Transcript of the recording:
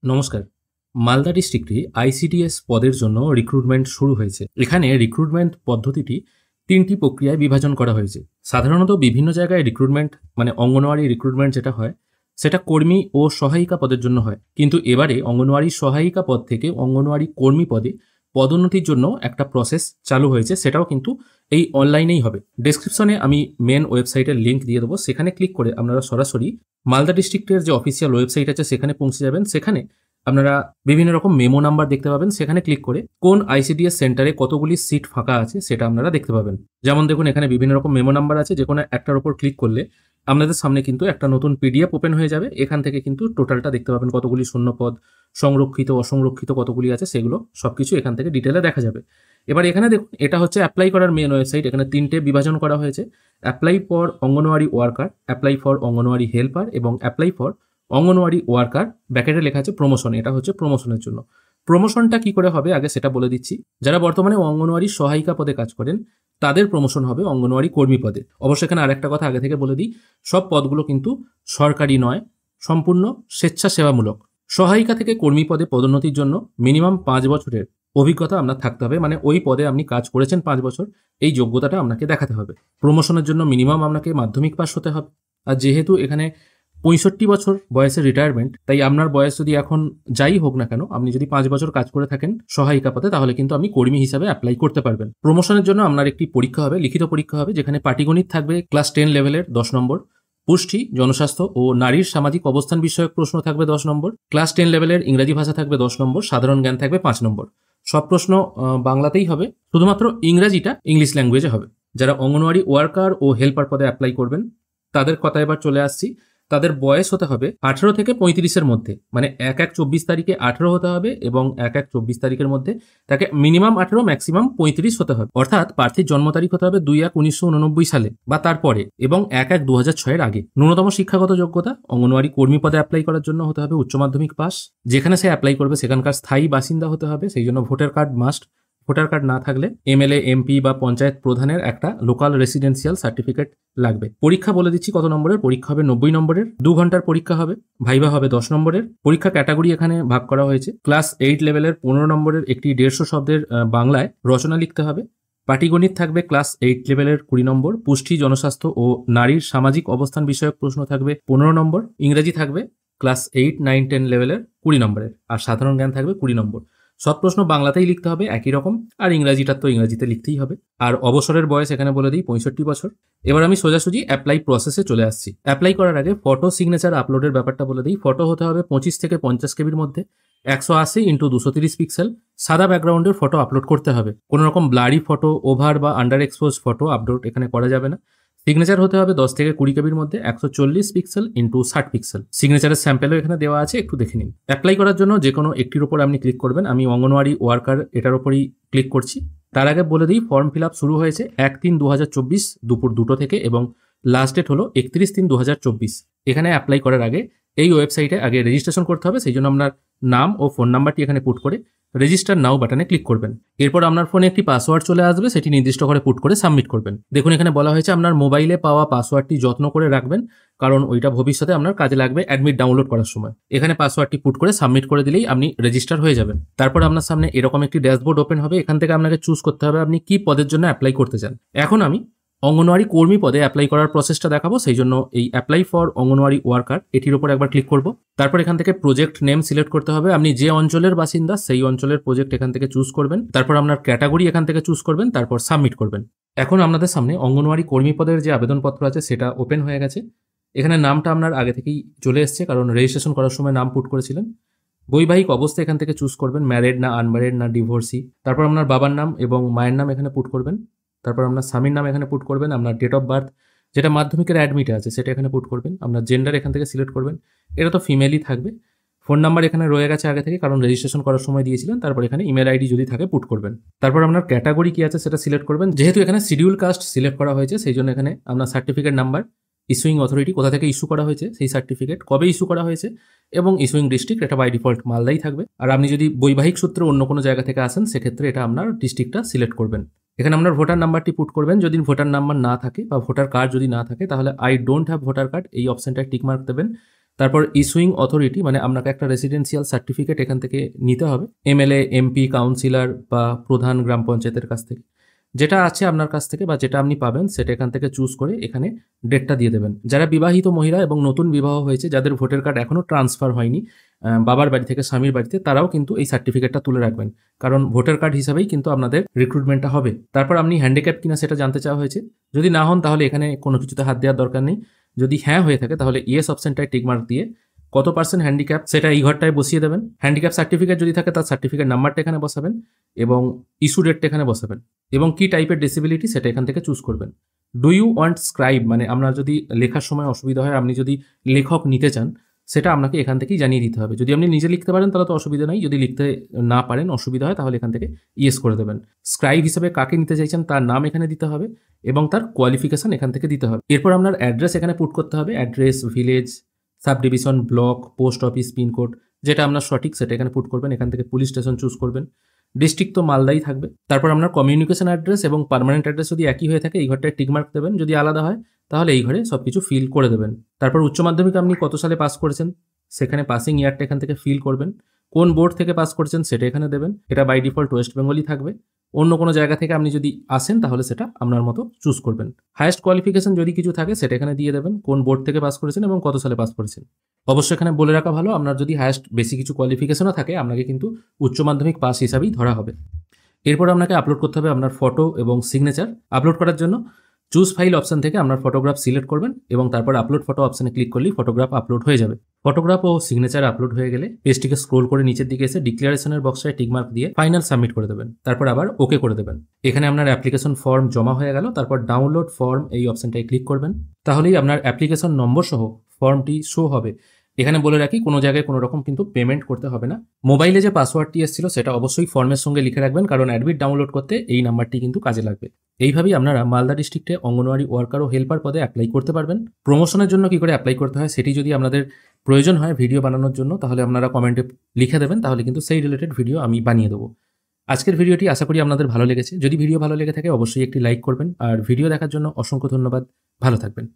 নমস্কার। মালদা ডিস্ট্রিক্টে আইসিডিএস পদের জন্য রিক্রুটমেন্ট শুরু হয়েছে। এখানে রিক্রুটমেন্ট পদ্ধতিটি ৩টি প্রক্রিয়ায় বিভাজন করা হয়েছে। সাধারণত বিভিন্ন জায়গায় রিক্রুটমেন্ট অঙ্গনওয়াড়ি রিক্রুটমেন্ট যেটা হয়, সেটা কর্মী ও সহায়িকা পদের জন্য হয়। কিন্তু এবারে অঙ্গনওয়াড়ি সহায়িকা পদ থেকে অঙ্গনওয়াড়ি কর্মী পদে পদোন্নতির জন্য একটা প্রসেস চালু হয়েছে, সেটাও কিন্তু এই অনলাইনেই হবে। ডেসক্রিপশনে আমি মেন ওয়েবসাইটের লিঙ্ক দিয়ে দেবো, সেখানে ক্লিক করে আপনারা সরাসরি মালদা ডিস্ট্রিক্টের যে অফিসিয়াল ওয়েবসাইট আছে সেখানে পৌঁছে যাবেন। সেখানে আপনারা বিভিন্ন রকম মেমো নাম্বার দেখতে পাবেন। সেখানে ক্লিক করে কোন আইসিডিএস সেন্টারে কতগুলি সিট ফাঁকা আছে সেটা আপনারা দেখতে পাবেন। যেমন দেখুন, এখানে বিভিন্ন রকম মেমো নাম্বার আছে, যে কোনো একটার উপর ক্লিক করলে আপনাদের সামনে কিন্তু একটা নতুন পিডিএফ ওপেন হয়ে যাবে। এখান থেকে কিন্তু টোটালটা দেখতে পাবেন, কতগুলি শূন্য পদ, সংরক্ষিত অসংরক্ষিত কতগুলি আছে, সেগুলো সবকিছু এখান থেকে ডিটেলে দেখা যাবে। এবার এখানে দেখুন, এটা হচ্ছে অ্যাপ্লাই করার মেন ওয়েবসাইট। এখানে 3টে বিভাজন করা হয়েছে: apply for anganwadi worker, apply for anganwadi helper এবং অ্যাপ্লাই ফর অঙ্গনওয়াড়ি ওয়ার্কার। ব্যাকেটে লেখা আছে প্রমোশন, এটা হচ্ছে প্রমোশনের জন্য। প্রমোশনটা কি করে হবে আগে সেটা বলে দিচ্ছি। যারা বর্তমানে অঙ্গনওয়াড়ি সহায়িকা পদে কাজ করেন তাদের প্রমোশন হবে অঙ্গনওয়াড়ি কর্মী পদে। অবশ্যই এখানে আরেকটা কথা আগে থেকে বলে দিই, সব পদগুলো কিন্তু সরকারি নয়, সম্পূর্ণ স্বেচ্ছাসেবামূলক। সহায়িকা থেকে কর্মী পদে পদোন্নতির জন্য মিনিমাম 5 বছরের অভিজ্ঞতা আপনার থাকতে হবে, মানে ওই পদে আপনি কাজ করেছেন 5 বছর, এই যোগ্যতাটা আপনাকে দেখাতে হবে। প্রমোশনের জন্য মিনিমাম আপনাকে মাধ্যমিক পাস হতে হবে। আর যেহেতু এখানে 65 বছর বয়সের রিটায়ারমেন্ট, তাই আপনার বয়স যদি এখন যাই হোক না কেন, আপনি যদি 5 বছর কাজ করে থাকেন সহায়িকা পদে, তাহলে কিন্তু আপনি কর্মী হিসাবে অ্যাপ্লাই করতে পারবেন। প্রমোশনের জন্য আপনার একটি পরীক্ষা হবে, লিখিত পরীক্ষা হবে, যেখানে পাটিগণিত থাকবে ক্লাস 10 লেভেলের 10 নম্বর, পুষ্টি, জনস্বাস্থ্য ও নারীর সামাজিক অবস্থান বিষয়ক প্রশ্ন থাকবে 10 নম্বর, ক্লাস 10 লেভেলের ইংরাজি ভাষা থাকবে 10 নম্বর, সাধারণ জ্ঞান থাকবে 5 নম্বর। সব প্রশ্ন বাংলাতেই হবে, শুধুমাত্র ইংরাজিটা ইংলিশ ল্যাঙ্গুয়েজে হবে। যারা অঙ্গনওয়াড়ি ওয়ার্কার ও হেল্পার পদে অ্যাপ্লাই করবেন তাদের কথা এবার চলে আসছি। তাদের বয়স হতে হবে 18 থেকে 35-এর মধ্যে, মানে 1/1/24 তারিখে 18 হতে হবে এবং 1/1/24 তারিখের মধ্যে তাকে মিনিমাম 18 ম্যাক্সিমাম 35 হতে হবে। অর্থাৎ প্রার্থীর জন্ম তারিখ হতে হবে 2/1/1989 সালে বা তারপরে এবং 1/1/2006 আগে। ন্যূনতম শিক্ষাগত যোগ্যতা অঙ্গনওয়াড়ি কর্মী পদে অ্যাপ্লাই করার জন্য হতে হবে উচ্চ মাধ্যমিক পাস। যেখানে সে অ্যাপ্লাই করবে সেখানকার স্থায়ী বাসিন্দা হতে হবে, সেই জন্য voter card must. Voter card না থাকলে এমএলএ, এমপি বা পঞ্চায়েত প্রধানের একটা লোকাল রেসিডেন্সিয়াল সার্টিফিকেট লাগবে। পরীক্ষা বলে দিচ্ছি কত নম্বরের। পরীক্ষা হবে 90 নম্বরের, 2 ঘন্টার পরীক্ষা হবে। ভাইভা হবে 10 নম্বরের। পরীক্ষা ক্যাটাগরি এখানে ভাগ করা হয়েছে। ক্লাস 8 লেভেলের 15 নম্বরের একটি 150 শব্দের বাংলায় রচনা লিখতে হবে। পাটিগণিত থাকবে ক্লাস 8 লেভেলের 20 নম্বর। পুষ্টি, জনস্বাস্থ্য ও নারীর সামাজিক অবস্থান বিষয়ক প্রশ্ন থাকবে 15 নম্বর। ইংরেজি থাকবে ক্লাস 8, 9, 10 লেভেলের 20 নম্বরের। আর সাধারণ জ্ঞান থাকবে 20 নম্বর। সব প্রশ্ন বাংলাতেই লিখতে হবে একই রকম, আর ইংরাজিটা তো ইংরাজিতে লিখতেই হবে। আর অবসরের বয়স এখানে বলে দিই 65 বছর। এবার আমি সোজাসুজি অ্যাপ্লাই প্রসেসে চলে আসছি। অ্যাপ্লাই করার আগে ফটো সিগনেচার আপলোডের ব্যাপারটা বলে দিই। ফটো হতে হবে 25 থেকে 50 কেবির মধ্যে, 180x230 পিক্সেল। সাদা ব্যাকগ্রাউন্ডের ফটো আপলোড করতে হবে। কোনো রকম ব্লারি ফটো, ওভার বা আন্ডার এক্সপোজ ফটো আপলোড এখানে করা যাবে না। সিগনেচার হতে হবে 10 থেকে 20 কেবির মধ্যে, 140 পিক্সেল ইন্টু 60 পিক্সেল। সিগনেচারের স্যাম্পেলও এখানে দেওয়া আছে, একটু দেখে নিন। অ্যাপ্লাই করার জন্য যে কোনো একটির উপর আপনি ক্লিক করবেন। আমি অঙ্গনওয়াড়ি ওয়ার্কার এটার উপরই ক্লিক করছি। তার আগে বলে দিই, ফর্ম ফিল আপ শুরু হয়েছে 1/3/2024 দুপুর 2টো থেকে এবং লাস্ট ডেট হলো 31/3/2024। এখানে অ্যাপ্লাই করার আগে এই ওয়েবসাইটে আগে রেজিস্ট্রেশন করতে হবে, সেই জন্য আপনার নাম ও ফোন নাম্বারটি এখানে পুট করে রেজিস্টার নাও বাটনে ক্লিক করবেন। এরপর আপনার ফোনে একটি পাসওয়ার্ড চলে আসবে, সেটি নির্দিষ্ট করে পুট করে সাবমিট করবেন। দেখুন এখানে বলা হয়েছে আপনার মোবাইলে পাওয়া পাসওয়ার্ডটি যত্ন করে রাখবেন, কারণ ওইটা ভবিষ্যতে আপনার কাজে লাগবে অ্যাডমিট ডাউনলোড করার সময়। এখানে পাসওয়ার্ডটি পুট করে সাবমিট করে দিলেই আপনি রেজিস্টার হয়ে যাবেন। তারপর আপনার সামনে এরকম একটি ড্যাশবোর্ড ওপেন হবে। এখান থেকে আপনাকে চুজ করতে হবে আপনি কি পদের জন্য অ্যাপ্লাই করতে চান। এখন আমি অঙ্গনওয়াড়ি কর্মী পদে অ্যাপ্লাই করার প্রসেসটা দেখাবো, সেই জন্য এই অ্যাপ্লাই ফর অঙ্গনওয়াড়ি ওয়ার্কার এটির উপর একবার ক্লিক করব। তারপর এখান থেকে প্রজেক্ট নেম সিলেক্ট করতে হবে। আপনি যে অঞ্চলের বাসিন্দা সেই অঞ্চলের প্রজেক্ট এখান থেকে চুজ করবেন। তারপর আপনার ক্যাটাগরি এখান থেকে চুজ করবেন, তারপর সাবমিট করবেন। এখন আপনাদের সামনে অঙ্গনওয়াড়ি কর্মী পদের যে আবেদনপত্র আছে সেটা ওপেন হয়ে গেছে। এখানে নামটা আপনার আগে থেকেই চলে এসছে, কারণ রেজিস্ট্রেশন করার সময় নাম পুট করেছিলেন। বৈবাহিক অবস্থা এখান থেকে চুজ করবেন, ম্যারেড না আনম্যারেড না ডিভোর্সি। তারপর আপনার বাবার নাম এবং মায়ের নাম এখানে পুট করবেন। তারপর আপনার স্বামীর নাম এখানে পুট করবেন। আপনার ডেট অফ বার্থ যেটা মাধ্যমিকের অ্যাডমিটে আছে সেটা এখানে পুট করবেন। আপনার জেন্ডার এখান থেকে সিলেক্ট করবেন, এটা তো ফিমেলই থাকবে। ফোন নাম্বার এখানে রয়ে গেছে আগে থেকে, কারণ রেজিস্ট্রেশন করার সময় দিয়েছিলেন। তারপর এখানে ইমেল আইডি যদি থাকে পুট করবেন। তারপর আপনার ক্যাটাগরি কি আছে সেটা সিলেক্ট করবেন। যেহেতু এখানে শিডিউল কাস্ট সিলেক্ট করা হয়েছে, সেই জন্য এখানে আপনার সার্টিফিকেট নাম্বার, ইস্যুইং অথরিটি কোথা থেকে ইস্যু করা হয়েছে সেই সার্টিফিকেট, কবে ইস্যু করা হয়েছে এবং ইস্যুইং ডিস্ট্রিক্ট, এটা বাই ডিফল্ট মালদাই থাকবে। আর আপনি যদি বৈবাহিক সূত্রে অন্য কোনো জায়গা থেকে আসেন সেক্ষেত্রে এটা আপনার ডিস্ট্রিক্টটা সিলেক্ট করবেন। এখানে আপনার ভোটার নাম্বারটি পুট করবেন। যদি ভোটার নাম্বার না থাকে বা ভোটার কার্ড যদি না থাকে তাহলে I don't have voter card এই অপশনটায় টিক মার্ক দেবেন। তারপর ইস্যুইং অথরিটি, মানে আপনাকে একটা রেসিডেন্সিয়াল সার্টিফিকেট এখান থেকে নিতে হবে এমএলএ, এমপি, কাউন্সিলর বা প্রধান গ্রাম পঞ্চায়েতের কাছ থেকে। যেটা আছে আপনার কাছ থেকে বা যেটা আপনি পাবেন সেটা এখান থেকে চুজ করে এখানে ডেটটা দিয়ে দেবেন। যারা বিবাহিত মহিলা এবং নতুন বিবাহ হয়েছে, যাদের ভোটার কার্ড এখনও ট্রান্সফার হয়নি বাবার বাড়ি থেকে স্বামীর বাড়িতে, তারাও কিন্তু এই সার্টিফিকেটটা তুলে রাখবেন, কারণ ভোটার কার্ড হিসাবেই কিন্তু আপনাদের রিক্রুটমেন্টটা হবে। তারপর আপনি হ্যান্ডিক্যাপ কিনা সেটা জানতে চাওয়া হয়েছে। যদি না হন তাহলে এখানে কোনো কিছুতে হাত দেওয়ার দরকার নেই। যদি হ্যাঁ হয়ে থাকে তাহলে ইয়েস অপশনটায় টিকমার্ক দিয়ে কত পার্সেন্ট হ্যান্ডিক্যাপ সেটা এই ঘরটায় বসিয়ে দেবেন। হ্যান্ডিক্যাপ সার্টিফিকেট যদি থাকে তার সার্টিফিকেট নাম্বারটা এখানে বসাবেন এবং ইস্যু ডেটটা এখানে বসাবেন এবং কি টাইপের ডিসেবিলিটি সেটা এখান থেকে চুজ করবেন। ডু ইউ ওয়ান্ট স্ক্রাইব, মানে আপনার যদি লেখার সময় অসুবিধা হয়, আপনি যদি লেখক নিতে চান, সেটা আপনাকে এখান থেকেই জানিয়ে দিতে হবে। যদি আপনি নিজে লিখতে পারেন তাহলে তো অসুবিধা নেই, যদি লিখতে না পারেন অসুবিধা হয় তাহলে এখান থেকে ইয়েস করে দেবেন। স্ক্রাইব হিসেবে কাকে নিতে চাইছেন তার নাম এখানে দিতে হবে এবং তার কোয়ালিফিকেশন এখান থেকে দিতে হবে। এরপর আপনার অ্যাড্রেস এখানে পুট করতে হবে, address, village, subdivision, block, post office, pin code, যেটা আপনার সঠিক সেটা এখানে পুট করবেন। এখান থেকে পুলিশ স্টেশন চুজ করবেন। ডিস্ট্রিক্ট তো মালদাই থাকবে। তারপর আপনার কমিউনিকেশন অ্যাড্রেস এবং পার্মানেন্ট অ্যাড্রেস যদি একই হয়ে থাকে এই ঘরটায় টিকমার্ক দেবেন, যদি আলাদা হয় তাহলে এই ঘরে সব কিছু ফিল করে দেবেন। তারপর উচ্চ মাধ্যমিক আপনি কত সালে পাস করেছেন সেখানে পাসিং ইয়ারটা এখান থেকে ফিল করবেন। কোন বোর্ড থেকে পাস করেছেন সেটা এখানে দেবেন, এটা বাই ডিফল্ট ওয়েস্ট বেঙ্গলই থাকবে। অন্য কোনো জায়গা থেকে আপনি যদি আসেন তাহলে সেটা আপনার মতো চুজ করবেন। হায়েস্ট কোয়ালিফিকেশন যদি কিছু থাকে সেটা এখানে দিয়ে দেবেন, কোন বোর্ড থেকে পাস করেছেন এবং কত সালে পাস করেছেন। অবশ্যই এখানে বলে রাখা ভালো, আপনার যদি হায়েস্ট বেশি কিছু কোয়ালিফিকেশনও থাকে আপনাকে কিন্তু উচ্চ মাধ্যমিক পাস হিসাবেই ধরা হবে। এরপর আপনাকে আপলোড করতে হবে আপনার ফটো এবং সিগনেচার। আপলোড করার জন্য চুজ ফাইল অপশন থেকে আপনার ফটোগ্রাফ সিলেক্ট করবেন এবং তারপর আপলোড ফটো অপশনে ক্লিক করলেই ফটোগ্রাফ আপলোড হয়ে যাবে। ফটোগ্রাফ ও সিগনেচার আপলোড হয়ে গেলে পেজটিকে স্ক্রোল করে নিচের দিকে এসে ডিক্লারেশনের বক্সটায় টিকমার্ক দিয়ে ফাইনাল সাবমিট করে দেবেন। তারপর আবার ওকে করে দেবেন। এখানে আপনার অ্যাপ্লিকেশন ফর্ম জমা হয়ে গেল। তারপর ডাউনলোড ফর্ম এই অপশনটায় ক্লিক করবেন, তাহলেই আপনার অ্যাপ্লিকেশন নম্বর সহ ফর্মটি শো হবে। এখানে বলে রাখি কোনো জায়গায় কোনো রকম কিন্তু পেমেন্ট করতে হবে না। মোবাইলে যে পাসওয়ার্ডটি এসেছিল সেটা অবশ্যই ফর্মের সঙ্গে লিখে রাখবেন, কারণ অ্যাডমিট ডাউনলোড করতে এই নাম্বারটি কিন্তু কাজে লাগবে। এইভাবেই আপনারা মালদা ডিস্ট্রিক্টে অঙ্গনওয়াড়ি ওয়ার্কার ও হেল্পার পদে অ্যাপ্লাই করতে পারবেন। প্রমোশনের জন্য কি করে অ্যাপ্লাই করতে হয় সেটি যদি আপনাদের প্রয়োজন হয় ভিডিও বানানোর জন্য তাহলে আপনারা কমেন্টে লিখে দেবেন, তাহলে কিন্তু সেই রিলেটেড ভিডিও আমি বানিয়ে দেবো। আজকের ভিডিওটি আশা করি আপনাদের ভালো লেগেছে। যদি ভিডিও ভালো লেগে থাকে অবশ্যই একটি লাইক করবেন, আর ভিডিও দেখার জন্য অসংখ্য ধন্যবাদ। ভালো থাকবেন।